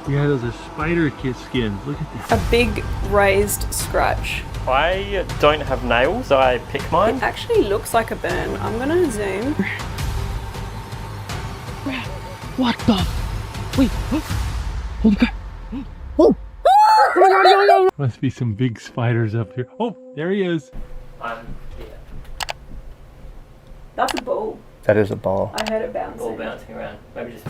Yeah, those are spider skins. Look at that. A big raised scratch. I don't have nails, so I pick mine. It actually looks like a burn. I'm gonna zoom. What the? Wait. Holy crap. Oh! Must be some big spiders up here. Oh, there he is. Yeah. That's a ball. That is a ball. I heard it bouncing. Ball bouncing around. Maybe just.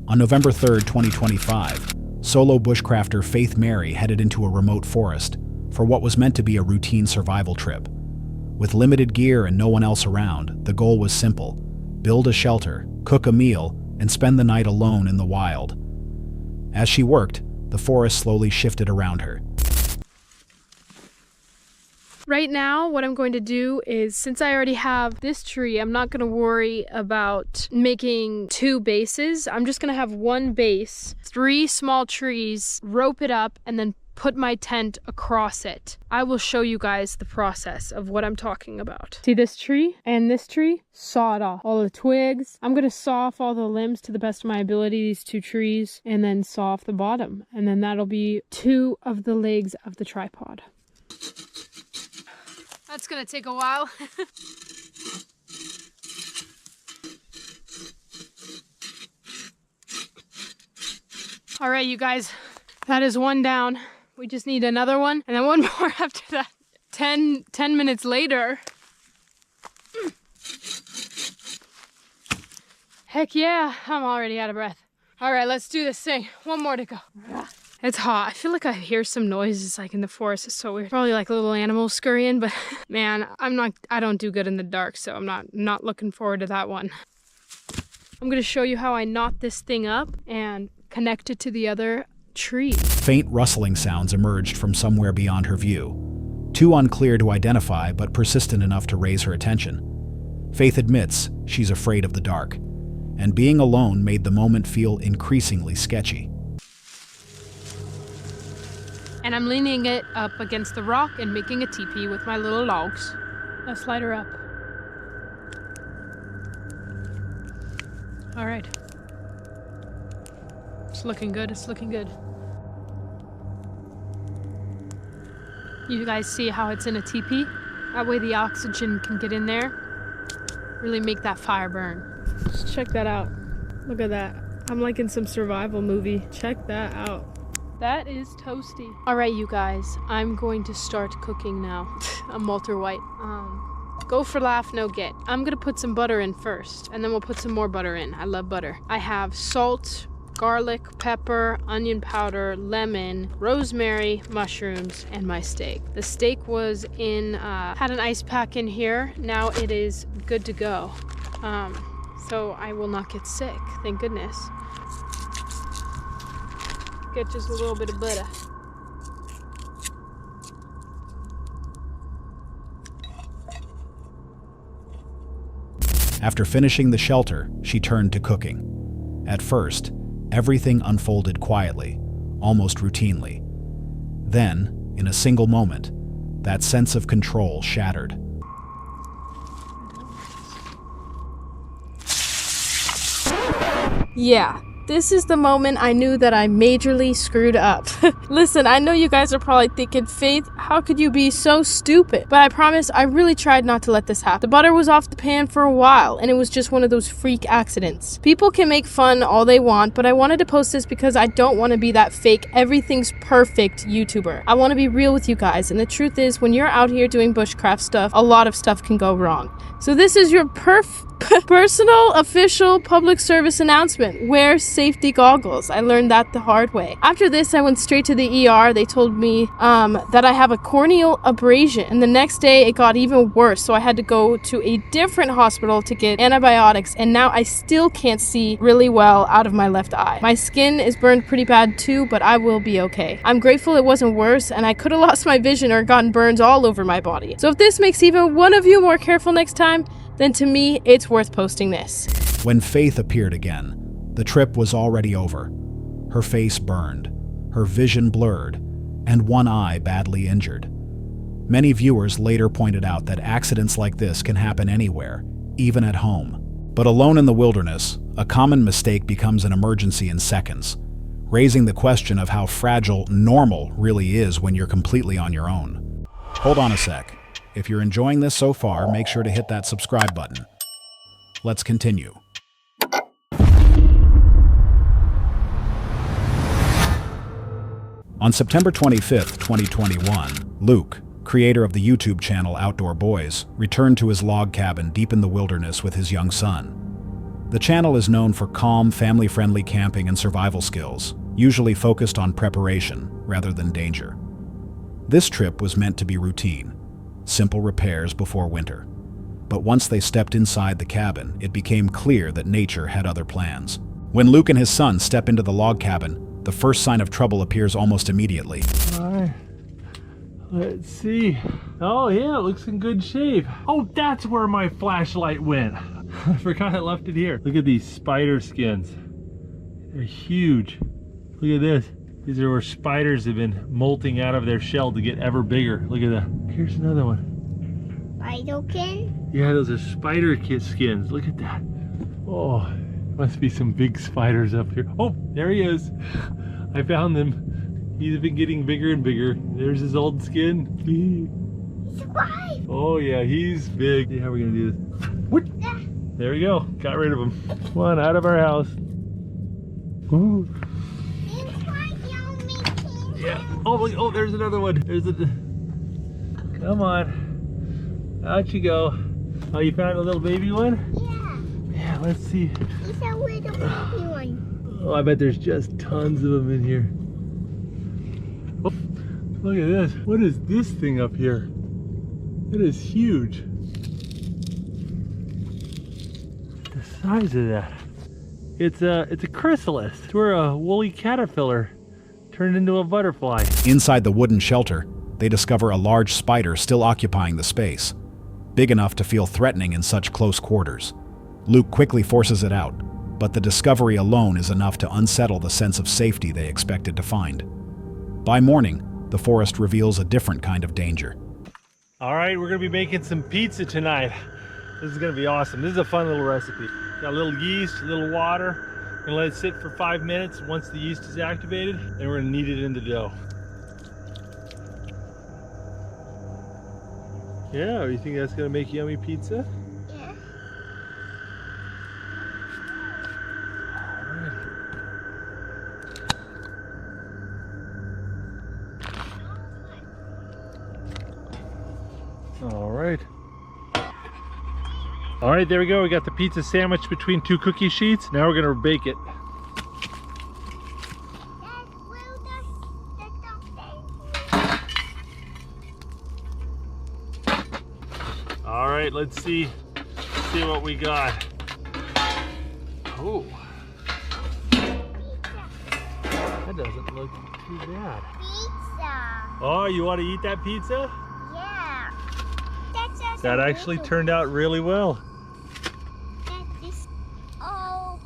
On November 3rd, 2025, solo bushcrafter Faith Mary headed into a remote forest for what was meant to be a routine survival trip. With limited gear and no one else around, the goal was simple: build a shelter, cook a meal, and spend the night alone in the wild. As she worked, the forest slowly shifted around her. Right now, what I'm going to do is, since I already have this tree, I'm not going to worry about making 2 bases. I'm just going to have 1 base, 3 small trees, rope it up, and then put my tent across it. I will show you guys the process of what I'm talking about. See this tree and this tree? Saw it off. All the twigs. I'm going to saw off all the limbs to the best of my ability, these 2 trees, and then saw off the bottom. And then that'll be 2 of the legs of the tripod. That's gonna take a while. All right, you guys, that is 1 down. We just need another one and then 1 more after that. 10 minutes later. Heck yeah, I'm already out of breath. All right, let's do this thing. 1 more to go. It's hot. I feel like I hear some noises like in the forest. It's so weird. Probably like little animals scurrying, but man, I don't do good in the dark, so I'm not looking forward to that one. I'm gonna show you how I knot this thing up and connect it to the other tree. Faint rustling sounds emerged from somewhere beyond her view. Too unclear to identify, but persistent enough to raise her attention. Faith admits she's afraid of the dark, and being alone made the moment feel increasingly sketchy. And I'm leaning it up against the rock and making a teepee with my little logs. Let's light her up. All right. It's looking good, it's looking good. You guys see how it's in a teepee? That way the oxygen can get in there, really make that fire burn. Just check that out. Look at that. I'm like in some survival movie. Check that out. That is toasty. All right, you guys, I'm going to start cooking now. I'm Walter White. Go for laugh, no get. I'm gonna put some butter in first, and then we'll put some more butter in. I love butter. I have salt, garlic, pepper, onion powder, lemon, rosemary, mushrooms, and my steak. The steak was in, had an ice pack in here. Now it is good to go. So I will not get sick, thank goodness. Get just a little bit of butter. After finishing the shelter, she turned to cooking. At first, everything unfolded quietly, almost routinely. Then, in a single moment, that sense of control shattered. Yeah. This is the moment I knew that I majorly screwed up. Listen, I know you guys are probably thinking, Faith, how could you be so stupid? But I promise I really tried not to let this happen. The butter was off the pan for a while, and it was just one of those freak accidents. People can make fun all they want, but I wanted to post this because I don't want to be that fake, everything's perfect YouTuber. I want to be real with you guys, and the truth is, when you're out here doing bushcraft stuff, a lot of stuff can go wrong. So this is your personal, official, public service announcement. Wear safety goggles. I learned that the hard way. After this, I went straight to the ER. They told me that I have a corneal abrasion. And the next day, it got even worse. So I had to go to a different hospital to get antibiotics. And now I still can't see really well out of my left eye. My skin is burned pretty bad too, but I will be okay. I'm grateful it wasn't worse, and I could have lost my vision or gotten burns all over my body. So if this makes even one of you more careful next time, then to me, it's worth posting this. When Faith appeared again, the trip was already over. Her face burned, her vision blurred, and one eye badly injured. Many viewers later pointed out that accidents like this can happen anywhere, even at home. But alone in the wilderness, a common mistake becomes an emergency in seconds, raising the question of how fragile normal really is when you're completely on your own. Hold on a sec. If you're enjoying this so far, make sure to hit that subscribe button. Let's continue. On September 25th, 2021, Luke, creator of the YouTube channel Outdoor Boys, returned to his log cabin deep in the wilderness with his young son. The channel is known for calm, family-friendly camping and survival skills, usually focused on preparation rather than danger. This trip was meant to be routine, simple repairs before winter. But once they stepped inside the cabin, it became clear that nature had other plans. When Luke and his son step into the log cabin, the first sign of trouble appears almost immediately. All right. Let's see. Oh yeah, it looks in good shape. Oh, that's where my flashlight went. I forgot I left it here. Look at these spider skins. They're huge. Look at this. These are where spiders have been molting out of their shell to get ever bigger. Look at that. Here's another one. Spiderkin? Yeah, those are spider skins. Look at that. Oh, must be some big spiders up here. Oh, there he is. I found them. He's been getting bigger and bigger. There's his old skin. Surprise! Oh yeah, he's big. See how we're gonna do this. What? There we go. Got rid of him. Come on, out of our house. Ooh. Yeah. Oh, look, oh, there's another one. There's a. Come on. Out you go. Oh, you found a little baby one? Yeah. Yeah, let's see. It's a little baby one. Oh, I bet there's just tons of them in here. Oh, look at this. What is this thing up here? It is huge. The size of that. It's a chrysalis. It's where a woolly caterpillar turned into a butterfly. Inside the wooden shelter, they discover a large spider still occupying the space, big enough to feel threatening in such close quarters. Luke quickly forces it out, but the discovery alone is enough to unsettle the sense of safety they expected to find. By morning, the forest reveals a different kind of danger. All right, we're gonna be making some pizza tonight. This is gonna be awesome. This is a fun little recipe. Got a little yeast, a little water. We're gonna let it sit for 5 minutes. Once the yeast is activated, then we're gonna knead it in the dough. Yeah, you think that's gonna make yummy pizza? Yeah. All right. All right, there we go. We got the pizza sandwich between two cookie sheets. Now we're gonna bake it. All right, let's see what we got. Oh, that doesn't look too bad. Pizza. Oh, you want to eat that pizza? Yeah. That's just That actually turned out really well. That is all.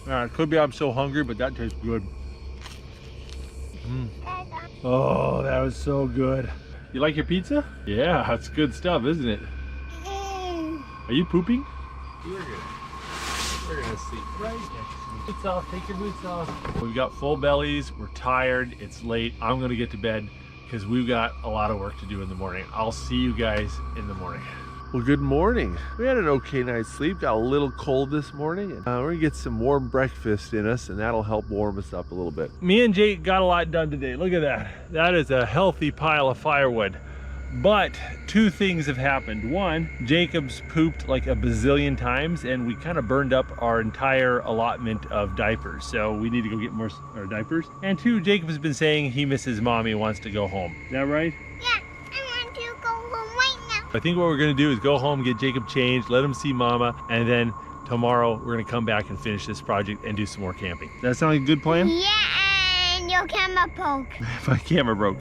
It could be I'm so hungry, but that tastes good. Oh, that was so good. You like your pizza? Yeah, that's good stuff, isn't it? Are you pooping? You're good. We're gonna sleep right next to me. Boots off, take your boots off. We've got full bellies, we're tired, it's late. I'm gonna get to bed because we've got a lot of work to do in the morning. I'll see you guys in the morning. Well, good morning. We had an okay night's sleep. Got a little cold this morning. And we're gonna get some warm breakfast in us, and that'll help warm us up a little bit. Me and Jake got a lot done today. Look at that. That is a healthy pile of firewood. But two things have happened. One, Jacob's pooped like a bazillion times, and we kind of burned up our entire allotment of diapers. So we need to go get more diapers. And two, Jacob has been saying he misses mommy and wants to go home. Is that right? Yeah, I want to go home right now. I think what we're gonna do is go home, get Jacob changed, let him see mama, and then tomorrow we're gonna come back and finish this project and do some more camping. Does that sound like a good plan? Yeah, and you your camera broke. My camera broke.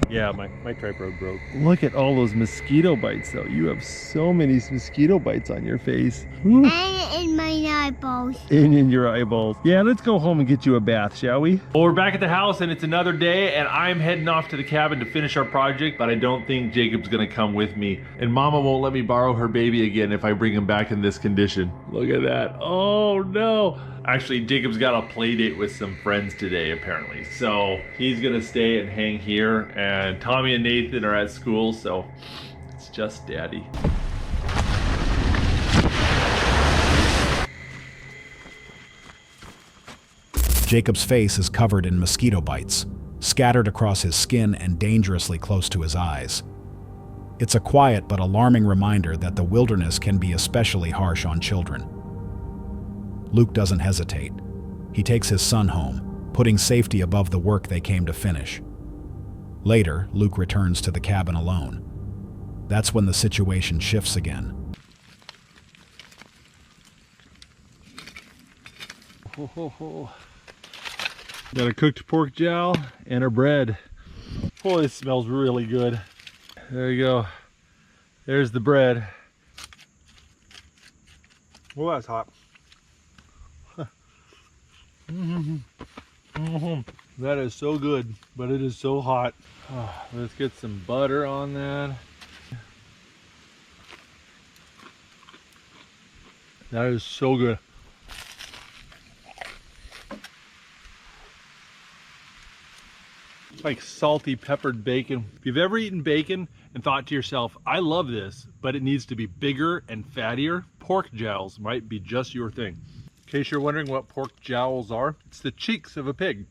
Yeah, my tripod broke. Look at all those mosquito bites though. You have so many mosquito bites on your face. Whew. And in my eyeballs. And in your eyeballs. Yeah, let's go home and get you a bath, shall we? Well, we're back at the house and it's another day and I'm heading off to the cabin to finish our project, but I don't think Jacob's gonna come with me. And Mama won't let me borrow her baby again if I bring him back in this condition. Look at that. Oh no. Actually, Jacob's got a play date with some friends today, apparently. So he's gonna stay and hang here, and Tommy and Nathan are at school, so it's just Daddy. Jacob's face is covered in mosquito bites, scattered across his skin and dangerously close to his eyes. It's a quiet but alarming reminder that the wilderness can be especially harsh on children. Luke doesn't hesitate. He takes his son home, putting safety above the work they came to finish. Later, Luke returns to the cabin alone. That's when the situation shifts again. Got a cooked pork jowl and a bread. Boy, this smells really good. There you go. There's the bread. Oh, that's hot. That is so good, but it is so hot. Oh, let's get some butter on that. That is so good. It's like salty peppered bacon. If you've ever eaten bacon and thought to yourself, I love this, but it needs to be bigger and fattier, pork jowls might be just your thing. In case you're wondering what pork jowls are, it's the cheeks of a pig,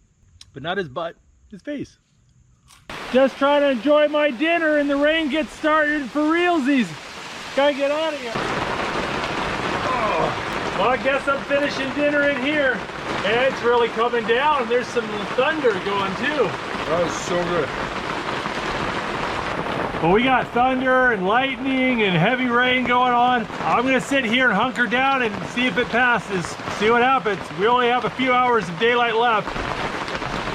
but not his butt, his face. Just trying to enjoy my dinner and the rain gets started for realsies. Gotta get out of here. Oh, well, I guess I'm finishing dinner in here. And it's really coming down. There's some thunder going too. That was so good. Well, we got thunder and lightning and heavy rain going on. I'm gonna sit here and hunker down and see if it passes. See what happens. We only have a few hours of daylight left.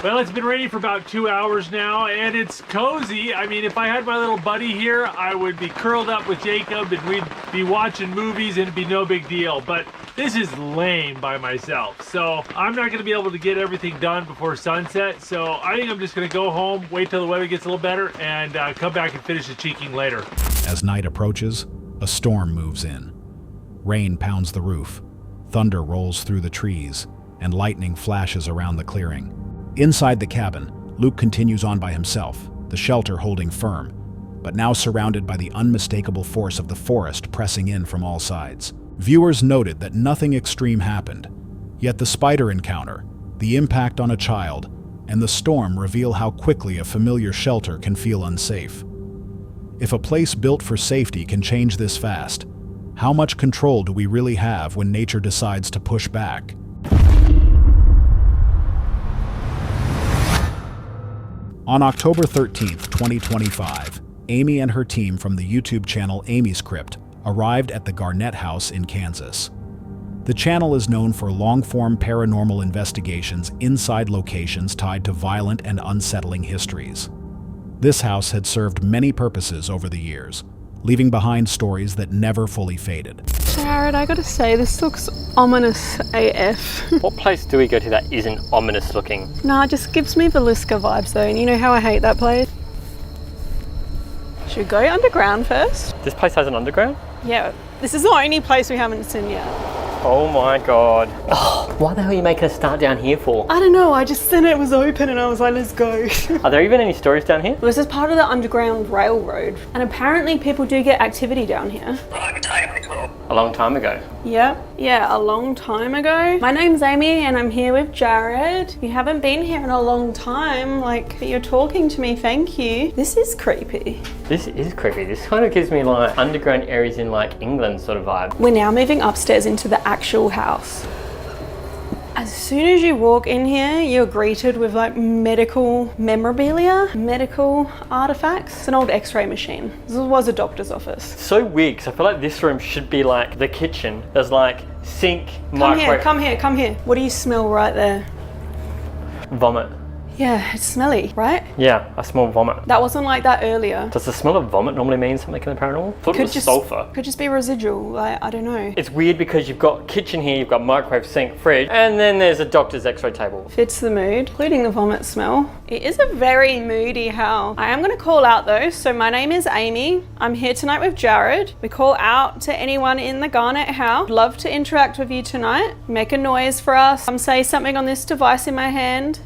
Well, it's been raining for about 2 hours now and it's cozy. I mean, if I had my little buddy here, I would be curled up with Jacob and we'd be watching movies and it'd be no big deal. But this is lame by myself. So I'm not gonna be able to get everything done before sunset. So I think I'm just gonna go home, wait till the weather gets a little better and come back and finish the cheeking later. As night approaches, a storm moves in. Rain pounds the roof, thunder rolls through the trees, and lightning flashes around the clearing. Inside the cabin, Luke continues on by himself, the shelter holding firm, but now surrounded by the unmistakable force of the forest pressing in from all sides. Viewers noted that nothing extreme happened, yet the spider encounter, the impact on a child, and the storm reveal how quickly a familiar shelter can feel unsafe. If a place built for safety can change this fast, how much control do we really have when nature decides to push back? On October 13th, 2025, Amy and her team from the YouTube channel Amy's Crypt arrived at the Garnett House in Kansas. The channel is known for long-form paranormal investigations inside locations tied to violent and unsettling histories. This house had served many purposes over the years, leaving behind stories that never fully faded. Jared, I gotta say, this looks ominous AF. What place do we go to that isn't ominous looking? Nah, it just gives me Velisca vibes though, and you know how I hate that place. Should we go underground first? This place has an underground? Yeah, this is the only place we haven't seen yet. Oh my god. Oh, why the hell are you making us start down here for? I don't know, I just seen it was open and I was like, let's go. Are there even any stories down here? This is part of the Underground Railroad, and apparently people do get activity down here. A long time ago. Yeah, a long time ago. My name's Amy and I'm here with Jared. You haven't been here in a long time, like, you're talking to me, thank you. This is creepy. This is creepy. This kind of gives me like underground areas in like England sort of vibe. We're now moving upstairs into the actual house. As soon as you walk in here, you're greeted with like medical memorabilia, medical artifacts. It's an old x-ray machine. This was a doctor's office. So weird, because I feel like this room should be like the kitchen. There's like sink, microwave. Come here. What do you smell right there? Vomit. Yeah, it's smelly, right? Yeah, I smell vomit. That wasn't like that earlier. Does the smell of vomit normally mean something in the paranormal? I thought it was sulfur. Could just be residual, like, I don't know. It's weird because you've got kitchen here, you've got microwave, sink, fridge, and then there's a doctor's x-ray table. Fits the mood, including the vomit smell. It is a very moody house. I am gonna call out though. So my name is Amy. I'm here tonight with Jared. We call out to anyone in the Garnet house. Love to interact with you tonight. Make a noise for us. Say something on this device in my hand.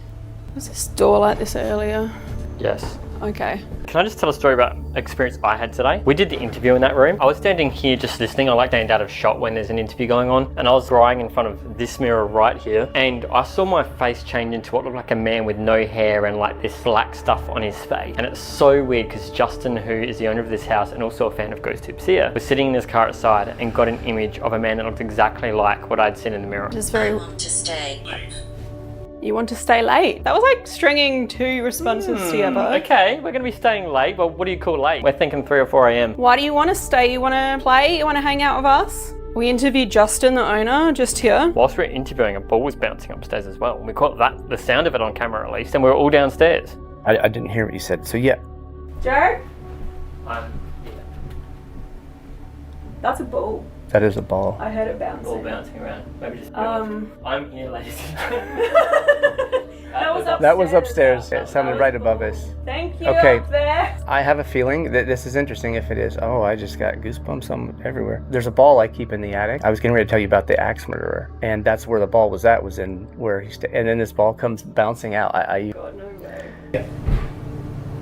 Was this door like this earlier? Yes. Okay. Can I just tell a story about an experience I had today? We did the interview in that room. I was standing here just listening. I like to stand out of shot when there's an interview going on. And I was drying in front of this mirror right here. And I saw my face change into what looked like a man with no hair and like this black stuff on his face. And it's so weird because Justin, who is the owner of this house and also a fan of Ghost Tips here, was sitting in his car outside and got an image of a man that looked exactly like what I'd seen in the mirror. Just very... I want to stay. You want to stay late? That was like stringing two responses together. Okay, we're gonna be staying late, but what do you call late? We're thinking 3 or 4 a.m. Why do you want to stay? You want to play? You want to hang out with us? We interviewed Justin, the owner, just here. Whilst we were interviewing, a ball was bouncing upstairs as well. We caught that, the sound of it on camera at least, and we were all downstairs. I didn't hear what you said, so yeah. Jared? Yeah. That's a ball. That is a ball. I heard it bouncing. All bouncing around. Maybe just I'm here, ladies. That was upstairs. It sounded right above us. Thank you. Okay. Up there. I have a feeling that this is interesting. If it is, oh, I just got goosebumps everywhere. There's a ball I keep in the attic. I was getting ready to tell you about the axe murderer, and that's where the ball was at. Was in where he stayed, and then this ball comes bouncing out. God, no way. Yeah.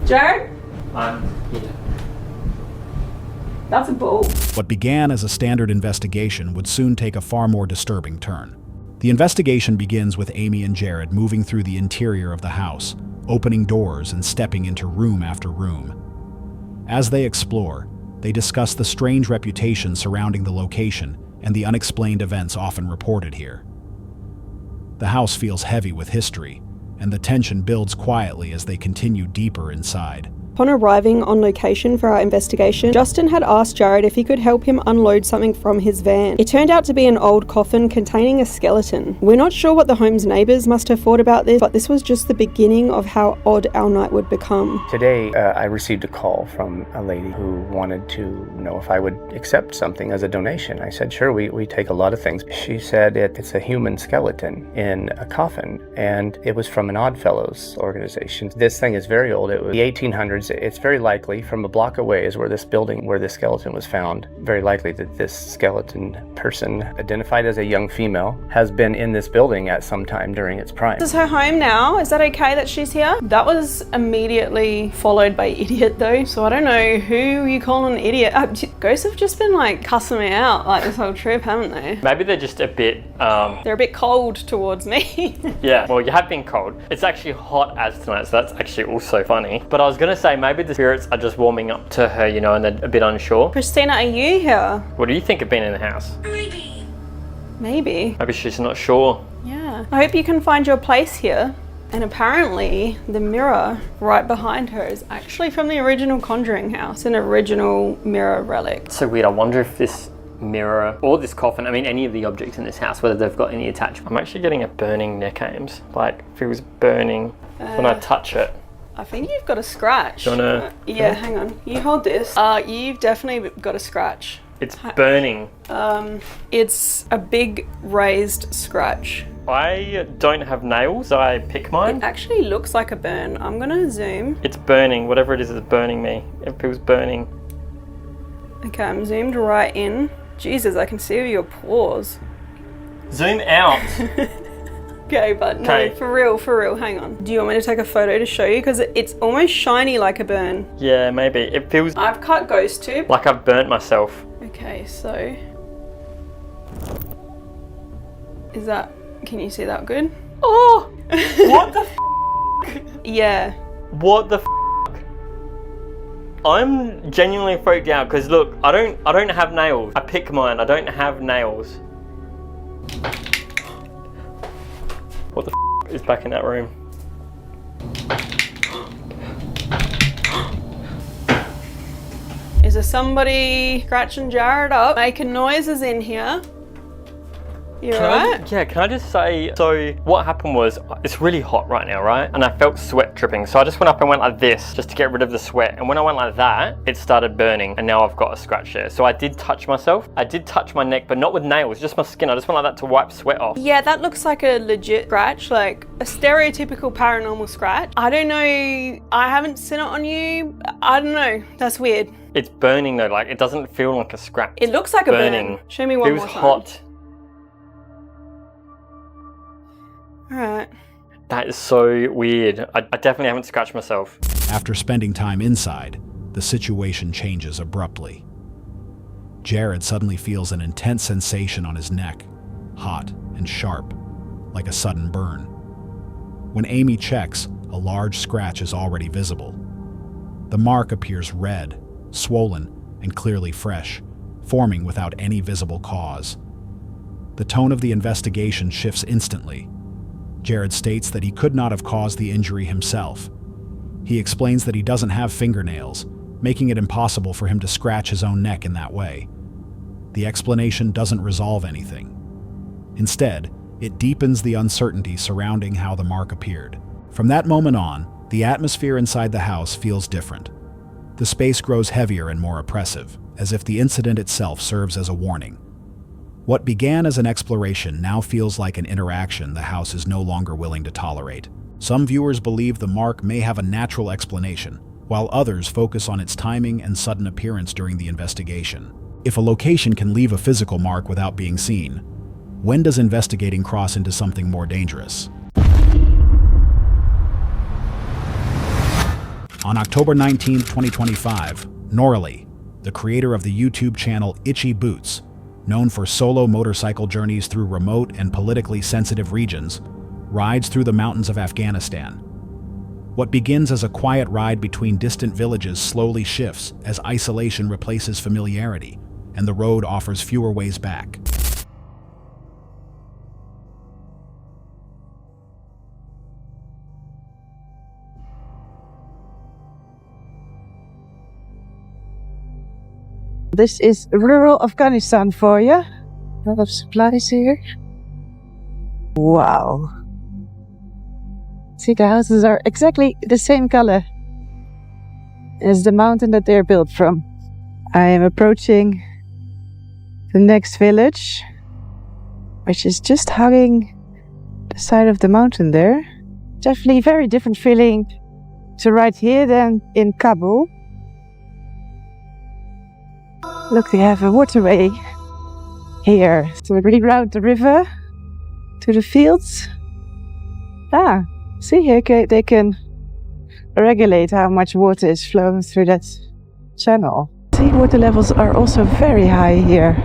Jared? I'm here. That's a ball. What began as a standard investigation would soon take a far more disturbing turn. The investigation begins with Amy and Jared moving through the interior of the house, opening doors and stepping into room after room. As they explore, they discuss the strange reputation surrounding the location and the unexplained events often reported here. The house feels heavy with history, and the tension builds quietly as they continue deeper inside. Upon arriving on location for our investigation, Justin had asked Jared if he could help him unload something from his van. It turned out to be an old coffin containing a skeleton. We're not sure what the home's neighbours must have thought about this, but this was just the beginning of how odd our night would become. Today, I received a call from a lady who wanted to know if I would accept something as a donation. I said, sure, we take a lot of things. She said it's a human skeleton in a coffin, and it was from an Oddfellows organization. This thing is very old. It was the 1800s. It's very likely from a block away is where this building, where this skeleton was found. Very likely that this skeleton person, identified as a young female, has been in this building at some time during its prime. This is her home now. Is that okay that she's here? That was immediately followed by idiot though. So I don't know who you call an idiot. Ghosts have just been like cussing me out like this whole trip, haven't they? Maybe they're just a bit... They're a bit cold towards me. Yeah, well, you have been cold. It's actually hot as tonight, so that's actually also funny. But I was gonna say, maybe the spirits are just warming up to her, you know, and they're a bit unsure. Christina, are you here? What do you think of being in the house? Maybe. Maybe she's not sure. Yeah. I hope you can find your place here. And apparently the mirror right behind her is actually from the original Conjuring house, an original mirror relic. So weird. I wonder if this mirror or this coffin, I mean any of the objects in this house, whether they've got any attachment. I'm actually getting a burning neck, Ames. Like feels burning when I touch it. I think you've got a scratch. Do you wanna... Yeah, hang on. You hold this. You've definitely got a scratch. It's burning. It's a big raised scratch. I don't have nails, so I pick mine. It actually looks like a burn. I'm gonna zoom. It's burning. Whatever it is burning me. It feels burning. Okay, I'm zoomed right in. Jesus, I can see your pores. Zoom out. Okay, but no, Okay. for real, hang on. Do you want me to take a photo to show you? Because it's almost shiny like a burn. Yeah, maybe. It feels I've cut ghost tube. like I've burnt myself. Okay, so... Is that... Can you see that good? Oh! What the Yeah. What the I'm genuinely freaked out because look, I don't have nails. I pick mine. I don't have nails. What the is back in that room? Is there somebody scratching Jared up, making noises in here? You alright? Can I just say, so what happened was, it's really hot right now, right? And I felt sweat dripping. So I just went up and went like this, just to get rid of the sweat. And when I went like that, it started burning. And now I've got a scratch there. So I did touch myself. I did touch my neck, but not with nails, just my skin. I just went like that to wipe sweat off. Yeah, that looks like a legit scratch, like a stereotypical paranormal scratch. I don't know, I haven't seen it on you. I don't know, that's weird. It's burning though, like it doesn't feel like a scratch. It looks like burning. A burn. Show me one more time. It was hot. Alright. That is so weird. I definitely haven't scratched myself. After spending time inside, the situation changes abruptly. Jared suddenly feels an intense sensation on his neck, hot and sharp, like a sudden burn. When Amy checks, a large scratch is already visible. The mark appears red, swollen, and clearly fresh, forming without any visible cause. The tone of the investigation shifts instantly. Jared states that he could not have caused the injury himself. He explains that he doesn't have fingernails, making it impossible for him to scratch his own neck in that way. The explanation doesn't resolve anything. Instead, it deepens the uncertainty surrounding how the mark appeared. From that moment on, the atmosphere inside the house feels different. The space grows heavier and more oppressive, as if the incident itself serves as a warning. What began as an exploration now feels like an interaction the house is no longer willing to tolerate. Some viewers believe the mark may have a natural explanation, while others focus on its timing and sudden appearance during the investigation. If a location can leave a physical mark without being seen, when does investigating cross into something more dangerous? On October 19, 2025, Norley, the creator of the YouTube channel Itchy Boots, known for solo motorcycle journeys through remote and politically sensitive regions, rides through the mountains of Afghanistan. What begins as a quiet ride between distant villages slowly shifts as isolation replaces familiarity, and the road offers fewer ways back. This is rural Afghanistan for you. A lot of supplies here. Wow. See, the houses are exactly the same color as the mountain that they're built from. I am approaching the next village, which is just hugging the side of the mountain there. Definitely a very different feeling to right here than in Kabul. Look, they have a waterway here. So we reroute the river to the fields. See here, they can regulate how much water is flowing through that channel. See, water levels are also very high here.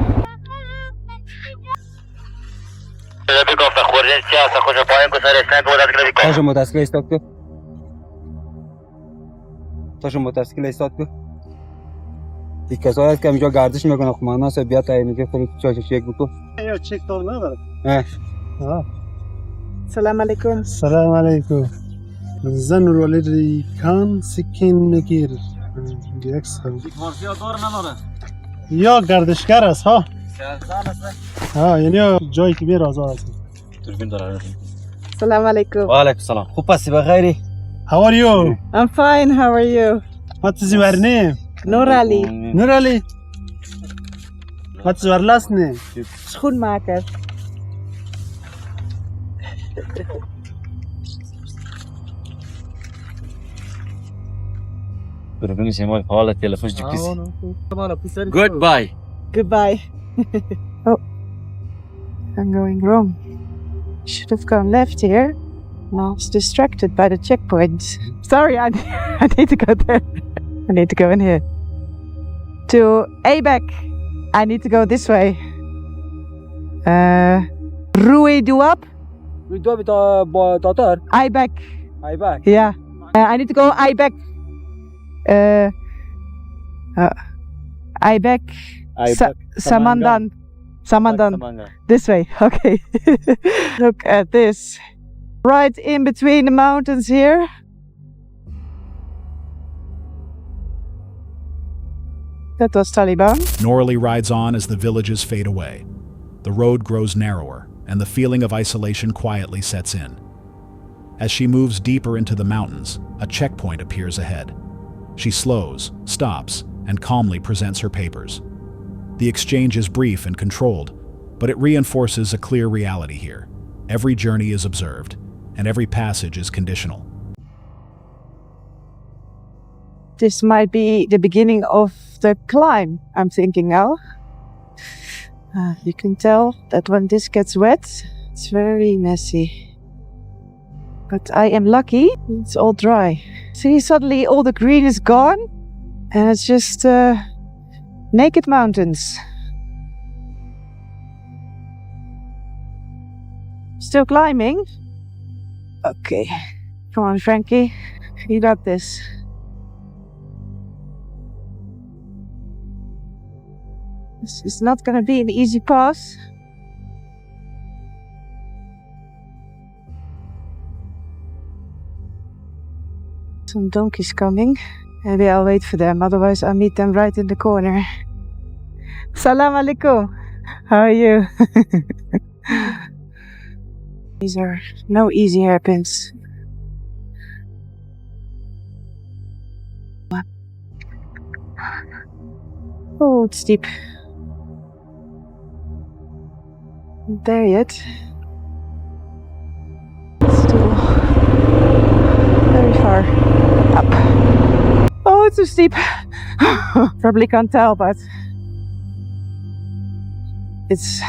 کسایی که اینجا گردش میکنه خب من ناس بیا تا اینجا خود چک بکن یا چک تو نداره Salam alaikum. سلام علیکم زن رولی کان سکین نگیر یک سال فارسی دور نداره یا گردشگر است ها یعنی جایی که میره آزاد است دوربین داره Salam alaikum. و علیکم سلام خوب هستی بخیری How are you? I'm fine, how are you? What is your name? Norali. Norali. What's your last name? Schoenmaker. Goodbye. Goodbye. Oh, I'm going wrong. Should have gone left here. I was distracted by the checkpoint. Sorry, I need to go there. I need to go in here. To Aibek. I need to go this way. Rui Duap. Aibek. Aibek. Yeah. I need to go Aibek. Aibek. Samandan. Samandan. This way. Okay. Look at this. Right in between the mountains here. That was Taliban. Norley rides on as the villages fade away. the road grows narrower, and the feeling of isolation quietly sets in. As she moves deeper into the mountains, a checkpoint appears ahead. She slows, stops, and calmly presents her papers. The exchange is brief and controlled, but it reinforces a clear reality here. Every journey is observed, and every passage is conditional. This might be the beginning of the climb, I'm thinking now. You can tell that when this gets wet, it's very messy. But I am lucky, it's all dry. See, suddenly all the green is gone, and it's just naked mountains. Still climbing? Okay. Come on, Frankie. You got this. This is not gonna be an easy pass. Some donkeys coming. Maybe I'll wait for them, otherwise I'll meet them right in the corner. Salam alaikum. How are you? These are no easy hairpins. Oh, it's steep. Not there yet. Still very far up. Oh, it's so steep. Probably can't tell, but it's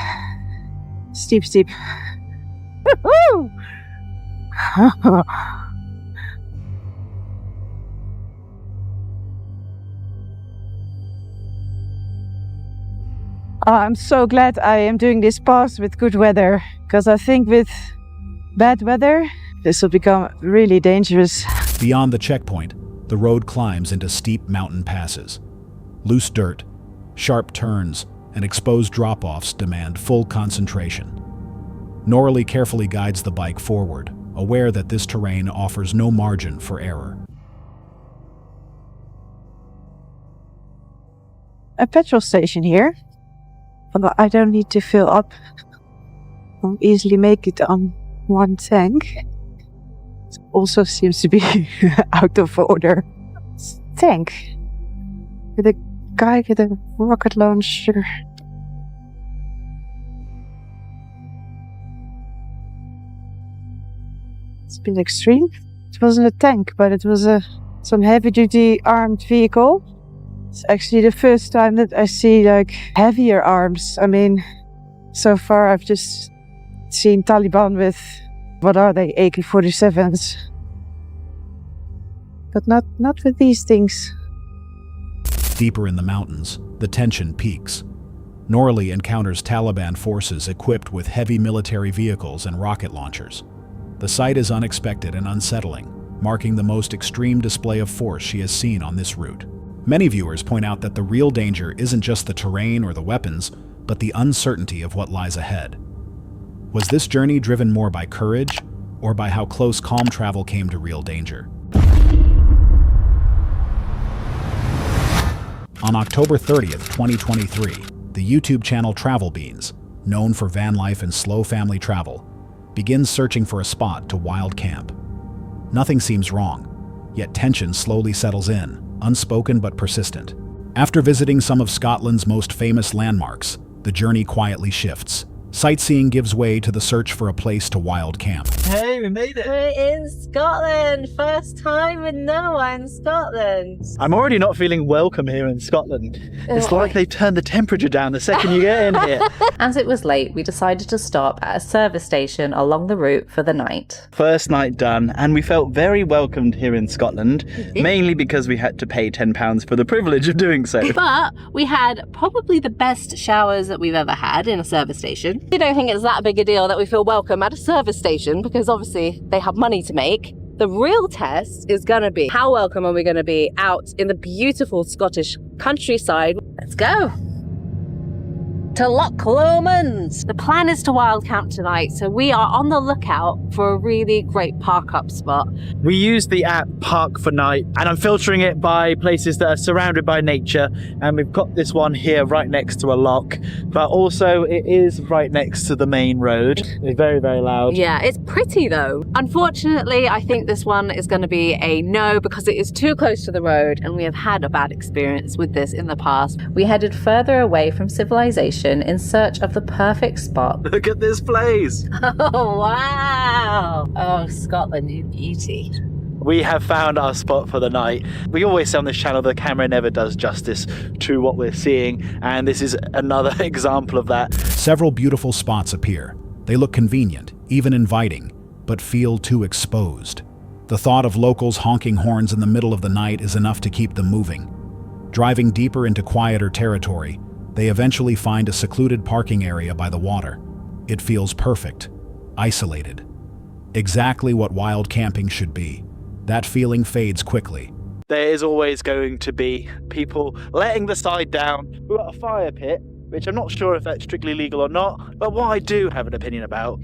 steep. I'm so glad I am doing this pass with good weather, because I think with bad weather, this will become really dangerous. Beyond the checkpoint, the road climbs into steep mountain passes. Loose dirt, sharp turns, and exposed drop-offs demand full concentration. Norley carefully guides the bike forward, aware that this terrain offers no margin for error. A petrol station here. Although I don't need to fill up. I'll easily make it on one tank. It also seems to be out of order. It's a tank. With a guy with a rocket launcher. It's a bit extreme. It wasn't a tank, but it was some heavy-duty armed vehicle. It's actually the first time that I see like heavier arms. I mean, so far I've just seen Taliban with, what are they, AK-47s. But not with these things. Deeper in the mountains, the tension peaks. Norley encounters Taliban forces equipped with heavy military vehicles and rocket launchers. The sight is unexpected and unsettling, marking the most extreme display of force she has seen on this route. Many viewers point out that the real danger isn't just the terrain or the weapons, but the uncertainty of what lies ahead. Was this journey driven more by courage, or by how close calm travel came to real danger? On October 30th, 2023, the YouTube channel Travel Beans, known for van life and slow family travel, begins searching for a spot to wild camp. Nothing seems wrong, yet tension slowly settles in, unspoken but persistent. After visiting some of Scotland's most famous landmarks, the journey quietly shifts. Sightseeing gives way to the search for a place to wild camp. Hey, we made it! We're in Scotland! First time with Noah in Scotland! I'm already not feeling welcome here in Scotland. It's like they turn the temperature down the second you get in here. As it was late, we decided to stop at a service station along the route for the night. First night done, and we felt very welcomed here in Scotland, mainly because we had to pay £10 for the privilege of doing so. But we had probably the best showers that we've ever had in a service station. I don't think it's that big a deal that we feel welcome at a service station because obviously they have money to make. The real test is going to be how welcome are we going to be out in the beautiful Scottish countryside. Let's go. to Loch Lomond. The plan is to wild camp tonight, so we are on the lookout for a really great park up spot. We use the app Park for Night, and I'm filtering it by places that are surrounded by nature, and we've got this one here right next to a loch, but also it is right next to the main road. It's very, very loud. Yeah, it's pretty though. Unfortunately, I think this one is going to be a no because it is too close to the road, and we have had a bad experience with this in the past. We headed further away from civilization in search of the perfect spot. Look at this place! Oh, wow! Oh, Scotland, you beauty. We have found our spot for the night. We always say on this channel the camera never does justice to what we're seeing, and this is another example of that. Several beautiful spots appear. They look convenient, even inviting, but feel too exposed. The thought of locals honking horns in the middle of the night is enough to keep them moving. Driving deeper into quieter territory, they eventually find a secluded parking area by the water. It feels perfect, isolated. Exactly what wild camping should be. That feeling fades quickly. There is always going to be people letting the side down. We've got a fire pit, which I'm not sure if that's strictly legal or not, but what I do have an opinion about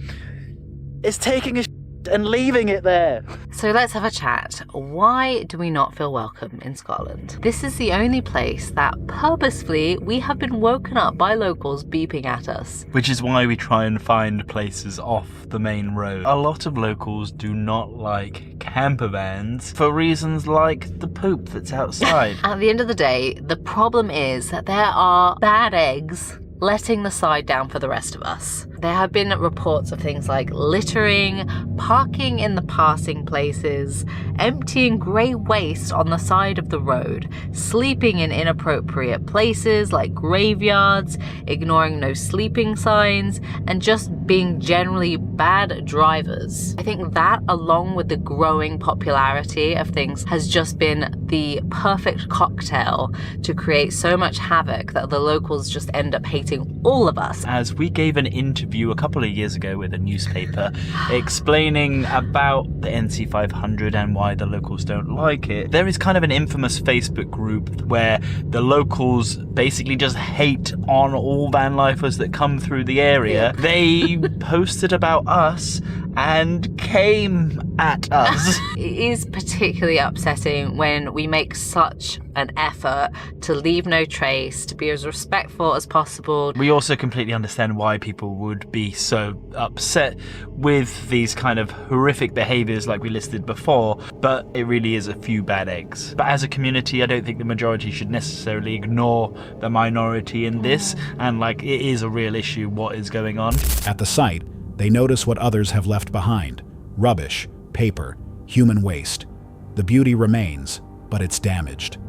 is taking a and leaving it there. So let's have a chat. Why do we not feel welcome in Scotland? This is the only place that purposefully we have been woken up by locals beeping at us. Which is why we try and find places off the main road. A lot of locals do not like camper vans for reasons like the poop that's outside. At the end of the day, the problem is that there are bad eggs letting the side down for the rest of us. There have been reports of things like littering, parking in the passing places, emptying grey waste on the side of the road, sleeping in inappropriate places like graveyards, ignoring no sleeping signs, and just being generally bad drivers. I think that, along with the growing popularity of things, has just been the perfect cocktail to create so much havoc that the locals just end up hating all of us. As we gave an interview a couple of years ago with a newspaper explaining about the NC 500 and why the locals don't like it, there is kind of an infamous Facebook group where the locals basically just hate on all van lifers that come through the area. They posted about us and came at us. It is particularly upsetting when we make such an effort to leave no trace, to be as respectful as possible. We also completely understand why people would be so upset with these kind of horrific behaviors like we listed before, but it really is a few bad eggs. But as a community, I don't think the majority should necessarily ignore the minority in this, and like, it is a real issue what is going on. At the site, they notice what others have left behind: rubbish, paper, human waste. The beauty remains, but it's damaged.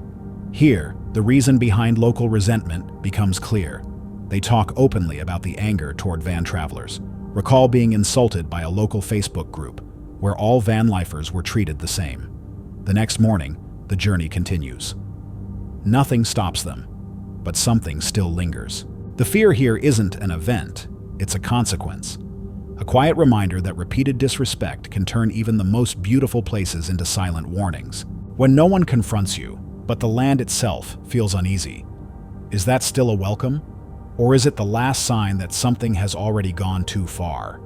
Here, the reason behind local resentment becomes clear. They talk openly about the anger toward van travelers. Recall being insulted by a local Facebook group where all van lifers were treated the same. The next morning, the journey continues. Nothing stops them, but something still lingers. The fear here isn't an event, it's a consequence. A quiet reminder that repeated disrespect can turn even the most beautiful places into silent warnings. When no one confronts you, but the land itself feels uneasy, is that still a welcome? Or is it the last sign that something has already gone too far?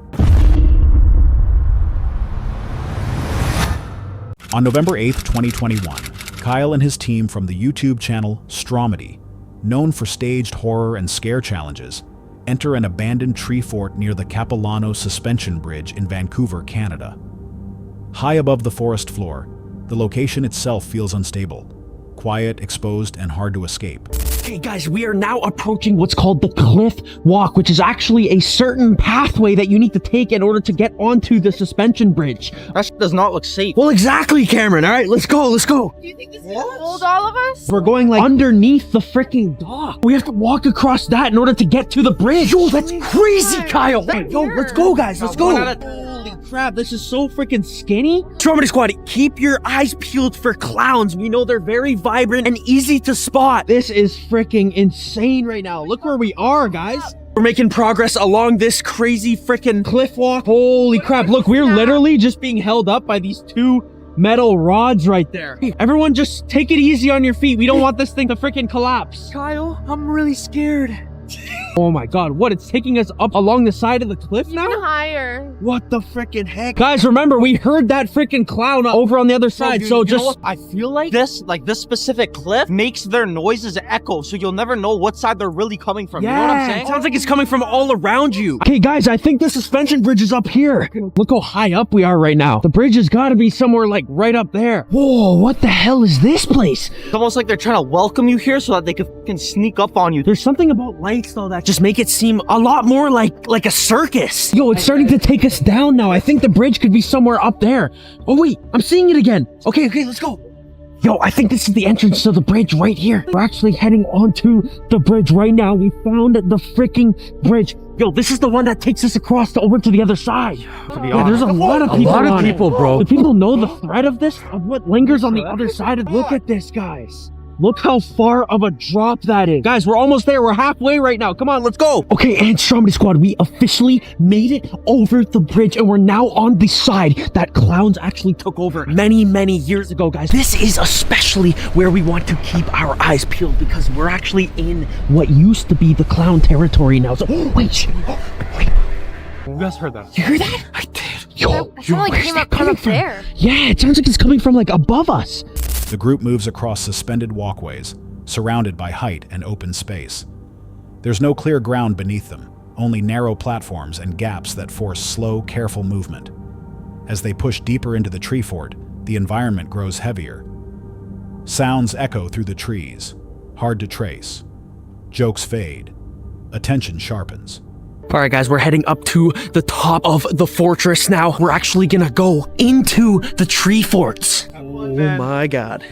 On November 8th, 2021, Kyle and his team from the YouTube channel Stromedy, known for staged horror and scare challenges, enter an abandoned tree fort near the Capilano Suspension Bridge in Vancouver, Canada. High above the forest floor, the location itself feels unstable, quiet, exposed, and hard to escape. Okay guys, we are now approaching what's called the Cliff Walk, which is actually a certain pathway that you need to take in order to get onto the suspension bridge. That does not look safe. Well, exactly, Cameron. All right, let's go, let's go. Do you think this is gonna hold all of us? We're going like underneath the freaking dock. We have to walk across that in order to get to the bridge. Yo, that's crazy, Kyle. Yo, let's go, guys, let's go. Holy crap, this is so freaking skinny. Stromedy Squad, keep your eyes peeled for clowns. We know they're very vibrant and easy to spot. This is freaking insane right now. Look where we are, guys. We're making progress along this crazy freaking cliff walk. Holy crap, look, we're literally just being held up by these two metal rods right there. Everyone just take it easy on your feet. We don't want this thing to freaking collapse. Kyle, I'm really scared. Oh my god, what? It's taking us up along the side of the cliff now? Even higher. What the frickin' heck? Guys, remember, we heard that frickin' clown over on the other side, so just... I feel like this specific cliff makes their noises echo, so you'll never know what side they're really coming from. Yeah, you know what I'm saying? It sounds like it's coming from all around you. Okay, guys, I think the suspension bridge is up here. Look how high up we are right now. The bridge has got to be somewhere, like, right up there. Whoa, what the hell is this place? It's almost like they're trying to welcome you here so that they can sneak up on you. There's something about lights, though, that just make it seem a lot more like a circus. Yo, it's starting to take us down now. I think the bridge could be somewhere up there. Oh, wait, I'm seeing it again. Okay, let's go. Yo, I think this is the entrance to the bridge right here. We're actually heading onto the bridge right now. We found the freaking bridge. Yo, this is the one that takes us across over to the other side. Yeah, there's a lot of people, bro. Do people know the threat of this? Of what lingers on the other side? Look at this, guys. Look how far of a drop that is. Guys, we're almost there. We're halfway right now. Come on, let's go. Okay, and Stromedy Squad, we officially made it over the bridge, and we're now on the side that clowns actually took over many, many years ago, guys. This is especially where we want to keep our eyes peeled because we're actually in what used to be the clown territory now. So, wait. You guys heard that? You heard that? I did. Yo, It sounded like it came up from up there. Yeah, it sounds like it's coming from like above us. The group moves across suspended walkways, surrounded by height and open space. There's no clear ground beneath them, only narrow platforms and gaps that force slow, careful movement. As they push deeper into the tree fort, the environment grows heavier. Sounds echo through the trees, hard to trace. Jokes fade. Attention sharpens. All right, guys, we're heading up to the top of the fortress now. We're actually gonna go into the tree forts. Oh my god.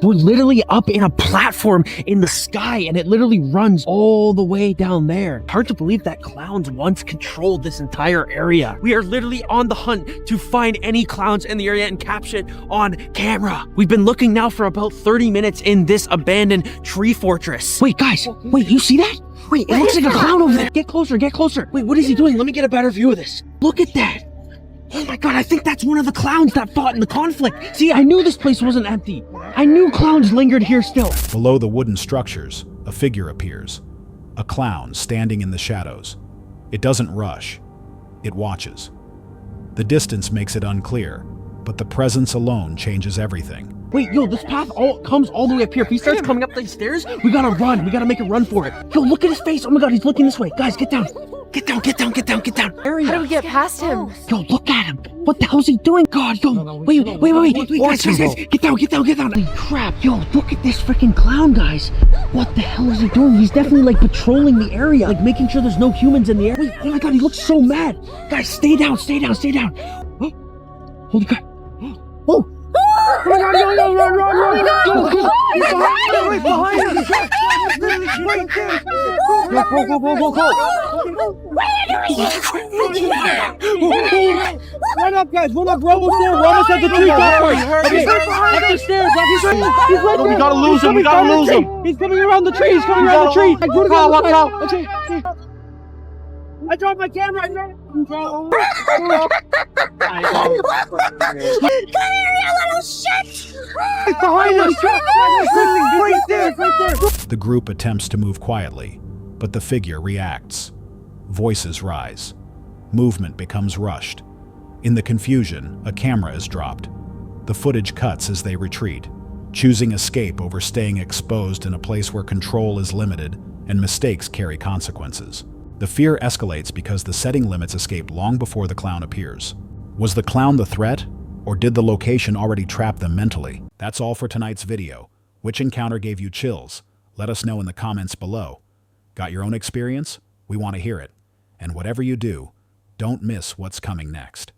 We're literally up in a platform in the sky, and it literally runs all the way down there. Hard to believe that clowns once controlled this entire area. We are literally on the hunt to find any clowns in the area and capture it on camera. We've been looking now for about 30 minutes in this abandoned tree fortress. Wait, guys, wait, you see that? Wait, it looks like a clown over there. Get closer, get closer. Wait, what is he doing? Let me get a better view of this. Look at that. Oh my god, I think that's one of the clowns that fought in the conflict. See, I knew this place wasn't empty. I knew clowns lingered here still. Below the wooden structures, a figure appears. A clown standing in the shadows. It doesn't rush. It watches. The distance makes it unclear, but the presence alone changes everything. Wait, yo, this path comes all the way up here. If he starts coming up these stairs, we gotta run. We gotta make a run for it. Yo, look at his face. Oh my god, he's looking this way. Guys, get down. Get down, get down, get down, get down. How do we get past him? Yo, look at him. What the hell's he doing? God, yo, wait, guys, get down, get down, get down. Holy crap, yo, look at this freaking clown, guys. What the hell is he doing? He's definitely like patrolling the area, like making sure there's no humans in the area. Wait, oh my god, he looks so mad. Guys, stay down, stay down, stay down. Oh, holy crap. Oh. Oh my god, yo, run! He's behind us! Right there! Run up, guys! Run up! We're almost there! We're almost at the tree top! Okay, up the stairs! He's right there! We gotta lose him! We gotta lose him! He's coming around the tree! He's coming around the tree! Watch out! Okay. I dropped my camera! Come here, you little shit! Behind us! Right there! The group attempts to move quietly, but the figure reacts. Voices rise. Movement becomes rushed. In the confusion, a camera is dropped. The footage cuts as they retreat, choosing escape over staying exposed in a place where control is limited and mistakes carry consequences. The fear escalates because the setting limits escaped long before the clown appears. Was the clown the threat, or did the location already trap them mentally? That's all for tonight's video. Which encounter gave you chills? Let us know in the comments below. Got your own experience? We want to hear it. And whatever you do, don't miss what's coming next.